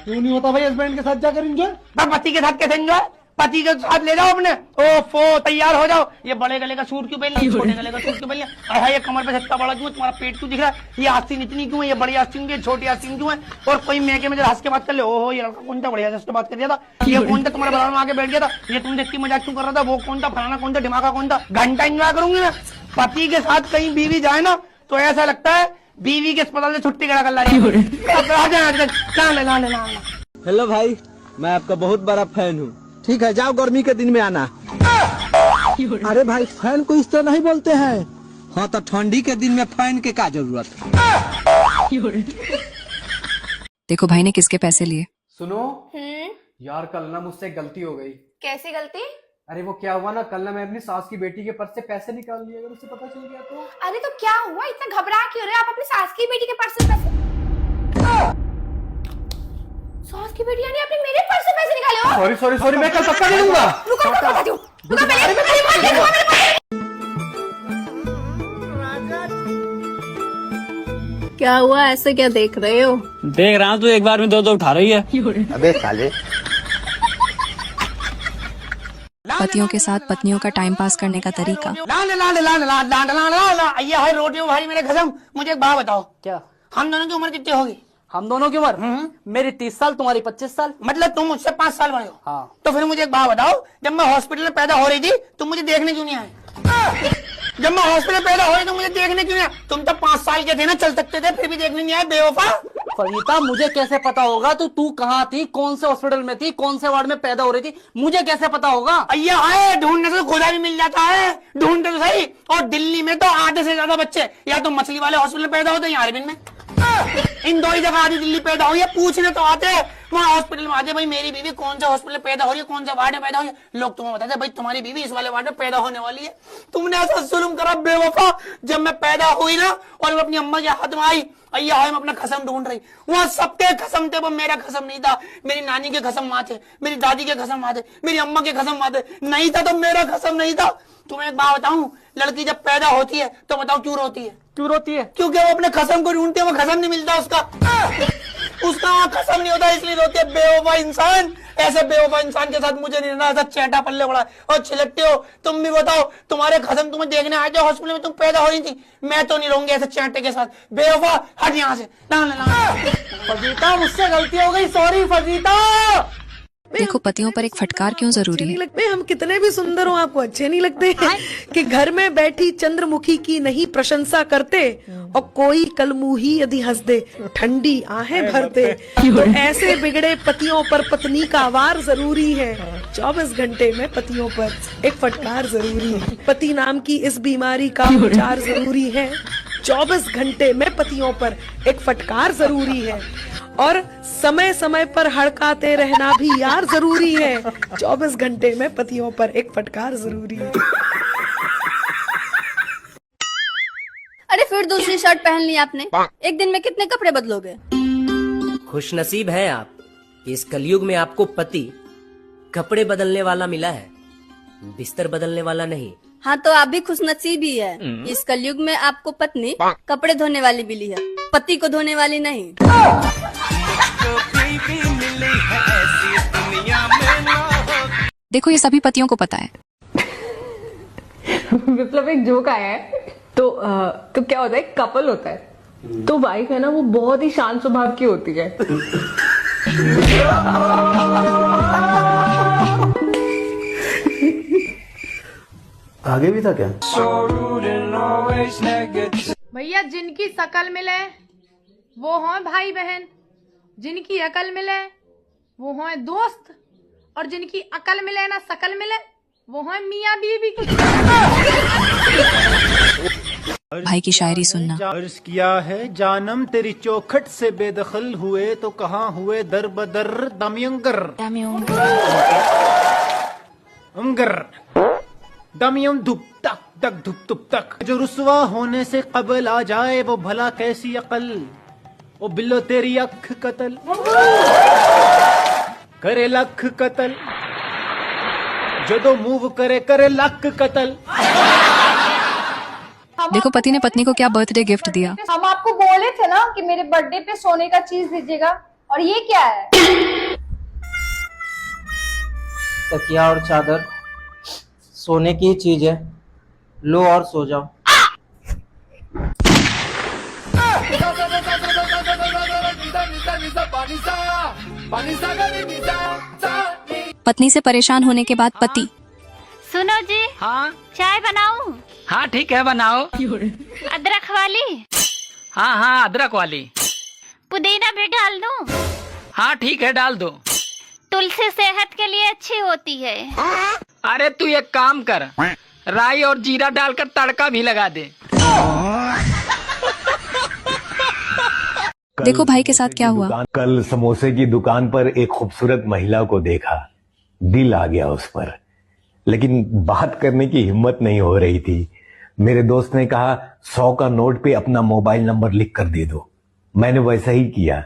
S23: क्यों नहीं होता भाई हस्बैंड के साथ जाकर एंजॉय? पति के साथ कैसे एंजॉय? पति के साथ ले जाओ अपने, ओफो तैयार हो जाओ। ये बड़े गले का सूट क्यों पहन लिया, छोटे गले का सूट क्यों पहन लिया? अरे ये कमर पे छत्ता बड़ा क्यों, तुम्हारा पेट क्यों दिख रहा है, ये आस्तीन इतनी क्यों है, ये बड़ी आस्तीन क्यों है, छोटी आस्तीन क्यों है? और कोई मैके में जरा हंस के बात कर ले, ओहो ये लड़का कौन था, बढ़िया से बात कर दिया था, ये कौन था तुम्हारे बराबर में आके बैठ गया था, ये तुम देखती मजाक क्यों कर रहा था, वो कौन था, फलाना कौन था, दिमागा कौन था। घंटा एंजॉय करूंगी मैं। पति के साथ कहीं बीवी जाए ना तो ऐसा लगता है बीवी के अस्पताल से छुट्टी करा कर ला रही है।
S10: हेलो भाई, मैं आपका बहुत बड़ा फैन हूँ। ठीक है, जाओ गर्मी के दिन में आना।
S23: अरे भाई फैन को इस तरह नहीं बोलते हैं।
S10: हाँ तो ठंडी के दिन में फैन के क्या जरूरत है?
S2: देखो भाई ने किसके पैसे लिए।
S15: सुनो यार, कल ना मुझसे गलती हो गई।
S27: कैसी गलती?
S15: अरे वो क्या हुआ ना, कल ना मैं अपनी सास की बेटी के पर्स से पैसे निकाल लिए, अगर उसे पता चल गया तो।
S27: अरे तो क्या हुआ, इतना घबरा क्यों रहे? आप अपनी सास की बेटी के पर्स से पैसे, सास की बेटी यानी आपने मेरे पर्स से पैसे निकाले हो?
S15: सॉरी मैं कल पक्का दे दूंगा।
S27: रुको क्या हुआ, ऐसे क्या देख रहे हो?
S11: देख रहा हूँ तू एक बार में 2 उठा रही है।
S10: अबे साले।
S2: पतियों के साथ पत्नियों का टाइम पास करने का तरीका।
S23: रोटी भारी मेरे कसम। मुझे एक बात बताओ,
S11: क्या
S23: हम दोनों की उम्र कितनी होगी?
S11: हम दोनों की उम्र मेरी 30 साल, तुम्हारी 25 साल।
S23: मतलब तुम मुझसे 5 साल बड़े हो।
S11: हाँ।
S23: तो फिर मुझे एक बात बताओ, जब मैं हॉस्पिटल में पैदा हो रही थी तुम मुझे देखने क्यों नहीं आए? जब मैं हॉस्पिटल पैदा हो रही तो मुझे देखने क्यों नहीं आए? तुम तो 5 साल के थे ना, चल सकते थे, फिर भी देखने नहीं आए, बेवफा।
S11: फरीदा मुझे कैसे पता होगा तू कहाँ थी, कौन से हॉस्पिटल में थी, कौन से वार्ड में पैदा हो रही थी, मुझे कैसे पता होगा?
S23: अय्या आए, ढूंढने से खुदा भी मिल जाता है, ढूंढते तो सही। और दिल्ली में तो आधे से ज्यादा बच्चे या तो मछली वाले हॉस्पिटल में पैदा होते हैं या अरविंद में। इन 2 ही जगह आधी दिल्ली पैदा हुई है, पूछने तो आते हैं वहाँ हॉस्पिटल में आते, भाई मेरी बीवी कौन सा हॉस्पिटल में पैदा हो रही है, कौन सा वार्ड में पैदा हुई है। लोग तुम्हें बताते भाई तुम्हारी बीवी इस वाले वार्ड में पैदा होने वाली है। तुमने ऐसा जुल्म करा बेवफा। जब मैं पैदा हुई ना और मैं अपनी अम्मा के हाथ में आई, अय्या मैं अपना कसम ढूंढ रही, वहाँ सबके कसम थे, वो मेरा कसम नहीं था। मेरी नानी के कसम वहाँ थे, मेरी दादी के कसम वहाँ थे, मेरी अम्मा के कसम वहाँ थे, नहीं था तो मेरा कसम नहीं था। तुम्हें एक बात बताऊं, लड़की जब पैदा होती है तो बताओ क्यों रोती है?
S11: क्यों रोती है?
S23: क्योंकि वो अपने कसम को ढूंढती है, वो कसम नहीं मिलता उसका कसम नहीं होता, इसलिए रोती है। बेवफा इंसान, ऐसे बेवफा इंसान के साथ मुझे नहीं रहना, ऐसा चैटा पल्ले पड़ा। और छिलकते हो तुम भी, बताओ तुम्हारे कसम तुम्हें देखने आए थे हॉस्पिटल में, तुम पैदा हो रही थी, मैं तो नहीं रहूंगी ऐसे चैटे के साथ। बेवफा हट यहाँ से।
S11: फजीता मुझसे गलती हो गई, सॉरी फजीता।
S2: देखो पतियों पर एक फटकार क्यों जरूरी है।
S16: लगते हम कितने भी सुंदर हो, आपको अच्छे नहीं लगते कि घर में बैठी चंद्रमुखी की नहीं प्रशंसा करते और कोई कलमुही यदि हंस दे ठंडी आहें भरते। तो ऐसे बिगड़े पतियों पर पत्नी का वार जरूरी है। 24 घंटे में पतियों पर एक फटकार जरूरी है। पति नाम की इस बीमारी का उपचार जरूरी है। 24 घंटे में पतियों पर एक फटकार जरूरी है और समय समय पर हड़काते रहना भी यार जरूरी है। 24 घंटे में पतियों पर एक फटकार जरूरी है।
S27: अरे फिर दूसरी शर्ट पहन ली आपने, एक दिन में कितने कपड़े बदलोगे?
S18: खुशनसीब हैं आप कि इस कलयुग में आपको पति कपड़े बदलने वाला मिला है, बिस्तर बदलने वाला नहीं।
S27: हाँ तो आप भी खुशनसीब ही है, इस कलयुग में आपको पत्नी कपड़े धोने वाली मिली है, पति को धोने वाली नहीं।
S2: देखो ये सभी पतियों को पता है।
S3: विप्लव एक जोक आया है तो क्या होता है, कपल होता है तो वाइफ है ना वो बहुत ही शांत स्वभाव की होती है।
S8: आगे भी था क्या?
S27: भैया जिनकी शकल मिले वो हों भाई बहन, जिनकी अकल मिले वो हों दोस्त, और जिनकी अकल मिले ना शकल मिले वो हों मियाँ बीवी।
S2: भाई की शायरी सुनना।
S14: अर्ज किया है जानम तेरी चौखट से बेदखल हुए तो कहाँ हुए दर बदर दमयंगर दमयम धुप तक तक धुप तुप तक। जो रुसवा होने से कबल आ जाए वो भला कैसी अकल, वो बिल्लो तेरी अख कतल करे लख कतल, जदो मूव करे करे लख कतल।
S2: देखो पति ने पत्नी को क्या बर्थडे गिफ्ट दिया।
S27: हम आपको बोले थे ना कि मेरे बर्थडे पे सोने का चीज दीजिएगा, और ये क्या है?
S5: तकिया और चादर सोने की ही चीज है, लो और सो जाओ।
S2: पत्नी से परेशान होने के बाद पति।
S12: सुनो जी,
S25: हाँ
S12: चाय बनाऊं?
S25: हाँ ठीक है बनाओ।
S12: अदरक वाली?
S25: हाँ हाँ अदरक वाली।
S12: पुदीना भी डाल दूं?
S25: हाँ ठीक है डाल दो।
S12: तुलसी सेहत के लिए अच्छी होती है।
S25: अरे तू एक काम कर, राई और जीरा डालकर तड़का भी लगा दे।
S2: देखो भाई के साथ क्या हुआ।
S19: कल समोसे की दुकान पर एक खूबसूरत महिला को देखा, दिल आ गया उस पर, लेकिन बात करने की हिम्मत नहीं हो रही थी। मेरे दोस्त ने कहा 100 का नोट पे अपना मोबाइल नंबर लिख कर दे दो। मैंने वैसा ही किया,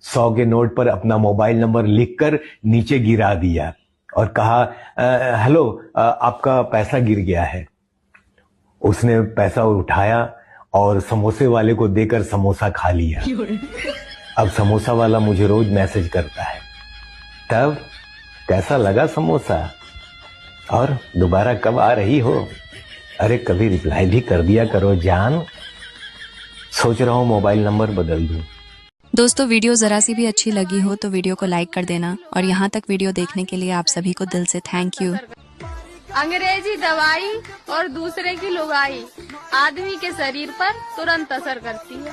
S19: 100 के नोट पर अपना मोबाइल नंबर लिखकर नीचे गिरा दिया और कहा हेलो आपका पैसा गिर गया है। उसने पैसा उठाया और समोसे वाले को देकर समोसा खा लिया। अब समोसा वाला मुझे रोज मैसेज करता है, तब कैसा लगा समोसा और दोबारा कब आ रही हो? अरे कभी रिप्लाई भी कर दिया करो जान। सोच रहा हूँ मोबाइल नंबर बदल दूं।
S2: दोस्तों वीडियो जरा सी भी अच्छी लगी हो तो वीडियो को लाइक कर देना, और यहाँ तक वीडियो देखने के लिए आप सभी को दिल से थैंक यू।
S27: अंग्रेजी दवाई और दूसरे की लुगाई आदमी के शरीर पर तुरंत असर करती है।